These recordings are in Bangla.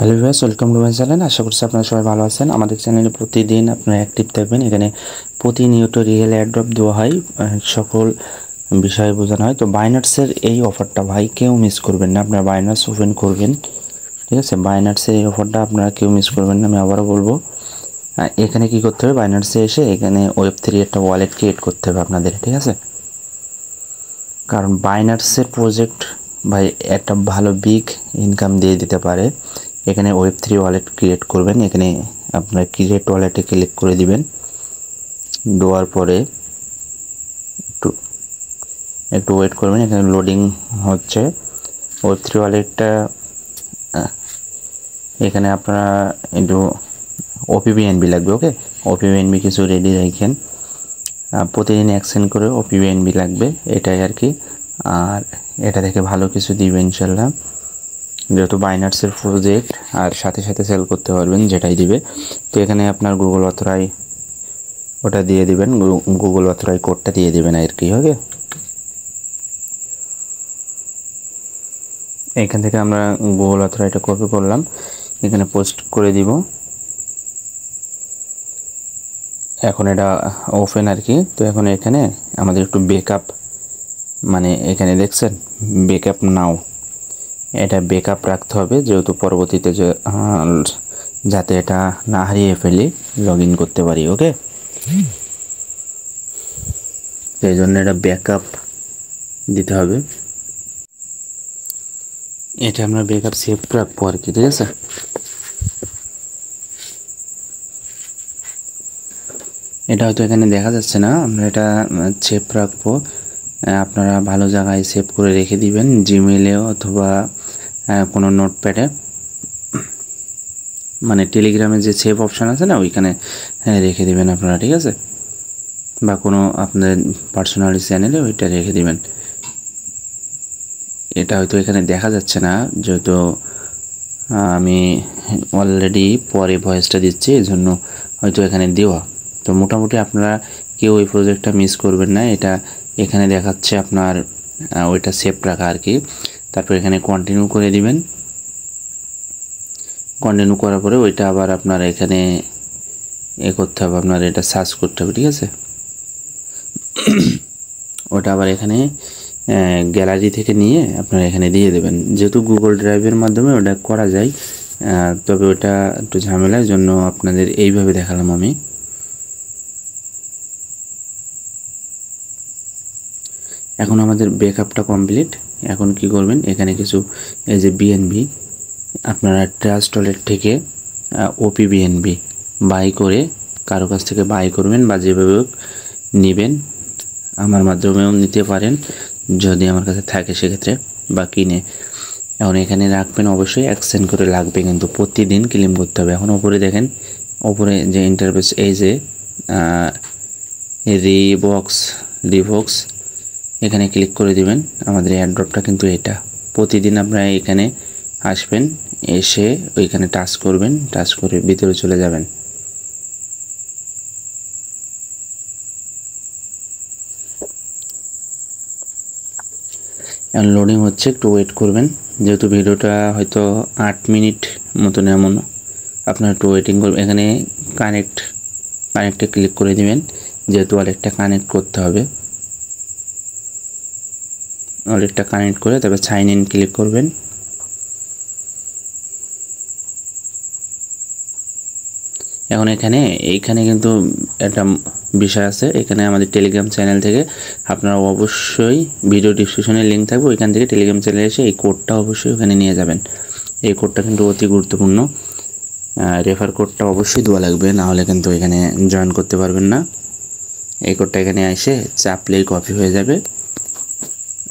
Hello viewers, welcome to my channel. আশা করছি আপনারা সবাই ভালো আছেন। আমাদের চ্যানেলে প্রতিদিন আপনারা অ্যাক্টিভ থাকবেন। এখানে প্রতিনিয়ত রিয়েল এয়ারড্রপ দেওয়া হয়, সকল বিষয় বোঝানো হয়। তো বাইনান্সের এই অফারটা ভাই কেউ মিস করবেন না। আপনারা বাইনান্স ওপেন করবেন, ঠিক আছে? বাইনান্সের এই অফারটা আপনারা কেউ মিস করবেন না, আমি আবারও বলবো। এখানে কি করতে হবে, বাইনান্সে এসে এখানে ওয়েব3 একটা ওয়ালেট ক্রিয়েট করতে হবে আপনাদের, ঠিক আছে? কারণ বাইনান্সের প্রজেক্ট ভাই একটা ভালো বিগ ইনকাম দিয়ে দিতে পারে। এখানে ওয়েব3 ওয়ালেট ক্রিয়েট করবেন, এখানে আপনার ক্রিয়েট ওয়ালেটে ক্লিক করে দিবেন। দেওয়ার পরে একটু একটু ওয়েট করবেন, এখানে লোডিং হচ্ছে। ওয়েব3 ওয়ালেটটা এখানে আপনারা একটু ওপিবিএনবি লাগবে, ওকে? ওপিবিএনবি কিছু রেডি রাখেন, প্রতিদিন এক্সচেঞ্জ করে ওপিবিএনবি লাগবে, এটাই আর কি। আর এটা থেকে ভালো কিছু দিবে ইনশাল্লাহ, যেহেতু বাইনান্সের প্রজেক্ট, আর সাথে সাথে সেল করতে পারবেন, যেটাই দিবে। তো এখানে আপনার গুগল অথরাই ওটা দিয়ে দিবেন, গুগল অথরাই কোডটা দিয়ে দিবেন আর কি, ওকে? এখান থেকে আমরা গুগল অথরাইটা কপি করলাম, এখানে পোস্ট করে দিব। এখন এটা ওপেন আর কি। তো এখন এখানে আমাদের একটু ব্যাকআপ, মানে এখানে দেখছেন ব্যাকআপ নাও, এটা ব্যাকআপ রাখতে হবে, যেহেতু পরবর্তীতে যাতে এটা না হারিয়ে ফেলি, লগ ইন করতে পারি, ওকে? এই জন্য এটা ব্যাকআপ দিতে হবে। এটা আমরা ব্যাকআপ সেভ রাখবো আর কি, ঠিক আছে? এটা হয়তো এখানে দেখা যাচ্ছে না, আমরা এটা সেভ রাখবো। আপনারা ভালো জায়গায় সেভ করে রেখে দিবেন, জিমেইলেও অথবা কোনো নোটপ্যাডে, মানে টেলিগ্রামে যে সেভ অপশান আছে না, ওইখানে রেখে দিবেন আপনারা, ঠিক আছে? বা কোনো আপনাদের পার্সোনালি চ্যানেলে ওইটা রেখে দিবেন। এটা হয়তো এখানে দেখা যাচ্ছে না, যেহেতু আমি অলরেডি পরে ভয়েসটা দিচ্ছি, এই জন্য হয়তো এখানে দেওয়া। তো মোটামুটি আপনারা কেউ এই প্রজেক্টটা মিস করবেন না। এটা এখানে দেখাচ্ছে আপনার ওইটা সেভ রাখা আর কি। তারপর এখানে কন্টিনিউ করে দিবেন। কন্টিনিউ করার পরে ওইটা আবার আপনার এখানে করতে হবে, আপনার এটা সার্চ করতে হবে, ঠিক আছে? ওটা আবার এখানে গ্যালারি থেকে নিয়ে আপনারা এখানে দিয়ে দেবেন। যেহেতু গুগল ড্রাইভের মাধ্যমে ওটা করা যায়, তবে ওটা একটু ঝামেলার জন্য আপনাদের এইভাবে দেখালাম আমি। এখন আমাদের ব্যাকআপটা কমপ্লিট। এখন কি করবেন, এখানে কিছু এই যে বিএনবি, আপনারা ট্রাস্ট ওয়ালেট থেকে ওপিবিএনবি বাই করে কারো কাছ থেকে বাই করবেন, বা যেভাবে নেবেন, আমার মাধ্যমেও নিতে পারেন যদি আমার কাছে থাকে সেক্ষেত্রে, বা কিনে। এখন এখানে রাখবেন, অবশ্যই এক্সচেঞ্জ করে লাগবে, কিন্তু প্রতিদিন ক্লেম করতে হবে। এখন ওপরে দেখেন, ওপরে যে ইন্টারফেস, এই যে রিভক্স, এখানে ক্লিক করে দিবেন। আমাদের এয়ারড্রপটা কিন্তু এটা, প্রতিদিন আপনারা এখানে আসবেন, এসে ওইখানে টাচ করবেন, টাচ করে ভিতরে চলে যাবেন। এখন লোডিং হচ্ছে, একটু ওয়েট করবেন। যেহেতু ভিডিওটা হয়তো 8 মিনিট মতন, এমন আপনার একটু ওয়েটিং করবেন। এখানে কানেক্টে ক্লিক করে দিবেন, যেহেতু ওয়ালেটটা কানেক্ট করতে হবে। ওয়ালেটটা কানেক্ট করে তারপর সাইন ইন ক্লিক করবেন। এখন এইখানে কিন্তু একটা বিষয় আছে। এখানে আমাদের টেলিগ্রাম চ্যানেল থেকে আপনারা অবশ্যই, ভিডিও ডিসক্রিপশনে লিঙ্ক থাকবে, ওইখান থেকে টেলিগ্রাম চ্যানেলে এসে এই কোডটা অবশ্যই ওখানে নিয়ে যাবেন। এই কোডটা কিন্তু অতি গুরুত্বপূর্ণ, রেফার কোডটা অবশ্যই দেওয়া লাগবে, না হলে কিন্তু এখানে জয়েন করতে পারবেন না। এই কোডটা এখানে এসে চাপলেই কপি হয়ে যাবে,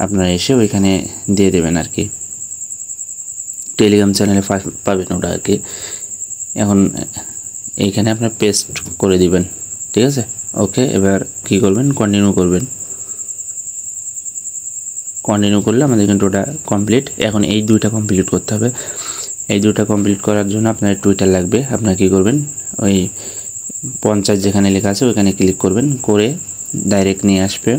আপনারা এসে ওইখানে দিয়ে দেবেন আর কি। টেলিগ্রাম চ্যানেলে পাবেন ওটা আর কি। এখন এইখানে আপনার পেস্ট করে দিবেন, ঠিক আছে? ওকে, এবার কি করবেন, কন্টিনিউ করবেন। কন্টিনিউ করলে আমাদের কিন্তু ওটা কমপ্লিট। এখন এই দুইটা কমপ্লিট করতে হবে। এই দুইটা কমপ্লিট করার জন্য আপনার টুইটার লাগবে। আপনারা কী করবেন, ওই 50 যেখানে লেখা আছে ওইখানে ক্লিক করবেন, করে ডাইরেক্ট নিয়ে আসবে।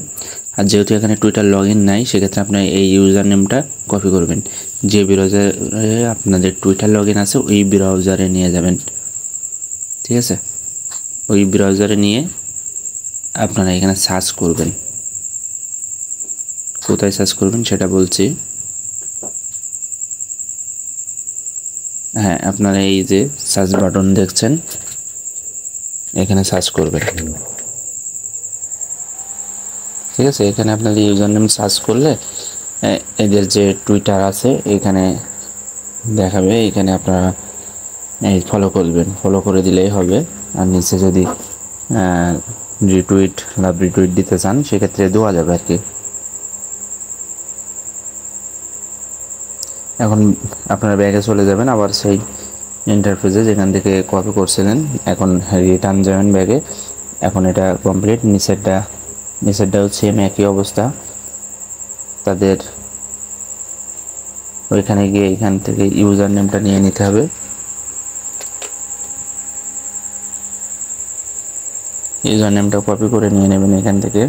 আর যেহেতু এখানে টুইটার লগ ইন নাই, সেক্ষেত্রে আপনার এই ইউজার নেমটা কপি করবেন। যে ব্রাউজারে আপনাদের টুইটার লগ ইন আছে ওই ব্রাউজারে নিয়ে যাবেন, ঠিক আছে? ওই ব্রাউজারে নিয়ে আপনারা এখানে সার্চ করবেন। কোথায় সার্চ করবেন সেটা বলছি। হ্যাঁ, আপনারা এই যে সার্চ বাটন দেখছেন, এখানে সার্চ করবেন, ঠিক আছে? এখানে আপনাদের ইউজার নেম সার্চ করলে এদের যে টুইটার আছে এখানে দেখাবে। এখানে আপনারা এই ফলো করবেন, ফলো করে দিলেই হবে। আর নিচে যদি রিটুইট লাভ রিটুইট দিতে চান সেক্ষেত্রে দেওয়া যাবে আর কি। এখন আপনারা ব্যাগে চলে যাবেন আবার সেই ইন্টারফেসে যেখান থেকে কপি করছিলেন। এখন রিটার্ন যাবেন ব্যাগে। এখন এটা কমপ্লিট। নিচেরটাও সেম একই অবস্থা। তাদের ওইখানে গিয়ে এখান থেকে ইউজার নেমটা নিয়ে নিতে হবে। ইউজার নেমটা কপি করে নিয়ে নেবেন এখান থেকে।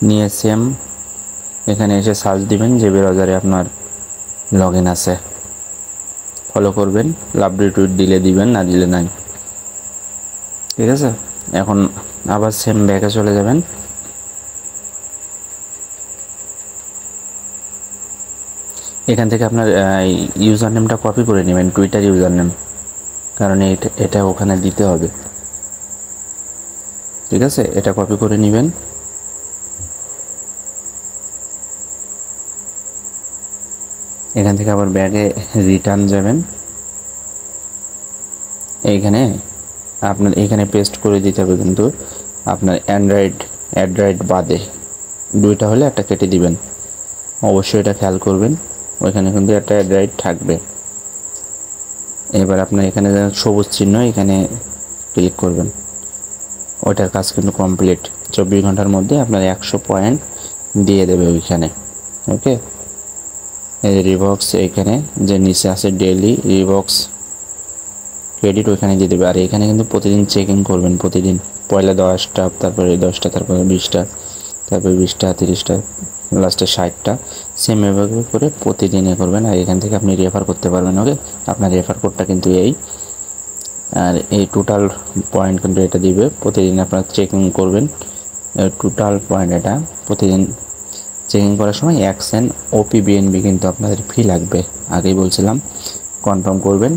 নিয়ে সেম এখানে এসে সার্চ দিবেন যে ব্রাউজারে আপনার লগ ইন আছে। ফলো করবেন, লাভ রিটুইট দিলে দিবেন, না দিলে নাই, ঠিক আছে? এখন আবার সেম ব্যাকে চলে যাবেন। এখান থেকে আপনার ইউজার নেমটা কপি করে নেবেন, টুইটার ইউজার নেম, কারণ এটা ওখানে দিতে হবে, ঠিক আছে? এটা কপি করে নেবেন। এখান থেকে আবার ব্যাগে রিটার্ন যাবেন। এইখানে আপনার এখানে পেস্ট করে দিতে হবে, কিন্তু আপনার অ্যান্ড্রয়েড বাদে দুইটা হলে একটা কেটে দিবেন, অবশ্যই এটা খেয়াল করবেন। ওইখানে কিন্তু একটা অ্যান্ড্রয়েড থাকবে। এবার আপনার এখানে সবুজ চিহ্ন, এখানে ক্লিক করবেন। ওইটার কাজ কিন্তু কমপ্লিট। 24 ঘন্টার মধ্যে আপনার 100 পয়েন্ট দিয়ে দেবে ওইখানে, ওকে? এই রিবক্স এখানে যে নিচে আছে ডেইলি রিবক্স ক্রেডিট, ওইখানে দিয়ে দেবে। আর এখানে কিন্তু প্রতিদিন চেকিং করবেন, প্রতিদিন পয়লা 10টা, তারপরে 10টা, তারপরে 20টা, তারপরে 20টা, 30টা, লাস্টে 60টা, সেম এভাবে করে প্রতিদিনে করবেন। আর এখান থেকে আপনি রেফার করতে পারবেন, ওকে? আপনার রেফার কোডটা কিন্তু এই, আর এই টোটাল পয়েন্ট কিন্তু এটা দিবে। প্রতিদিন আপনারা চেকিং করবেন টোটাল পয়েন্ট। এটা প্রতিদিন চেকিং করার সময় 1 সেন্ট OPBNB কিন্তু আপনাদের ফি লাগবে, আগেই বলছিলাম। কনফার্ম করবেন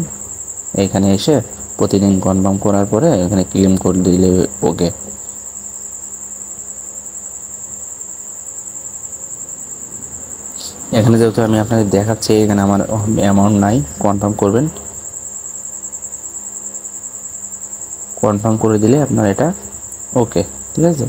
এখানে এসে, প্রতিদিন কনফার্ম করার পরে এখানে ক্লেম করে দিলে ওকে। এখানে যেহেতু আমি আপনাদের দেখাচ্ছি, এখানে আমার অ্যামাউন্ট নাই। কনফার্ম করবেন, কনফার্ম করে দিলে আপনার এটা ওকে, ঠিক আছে?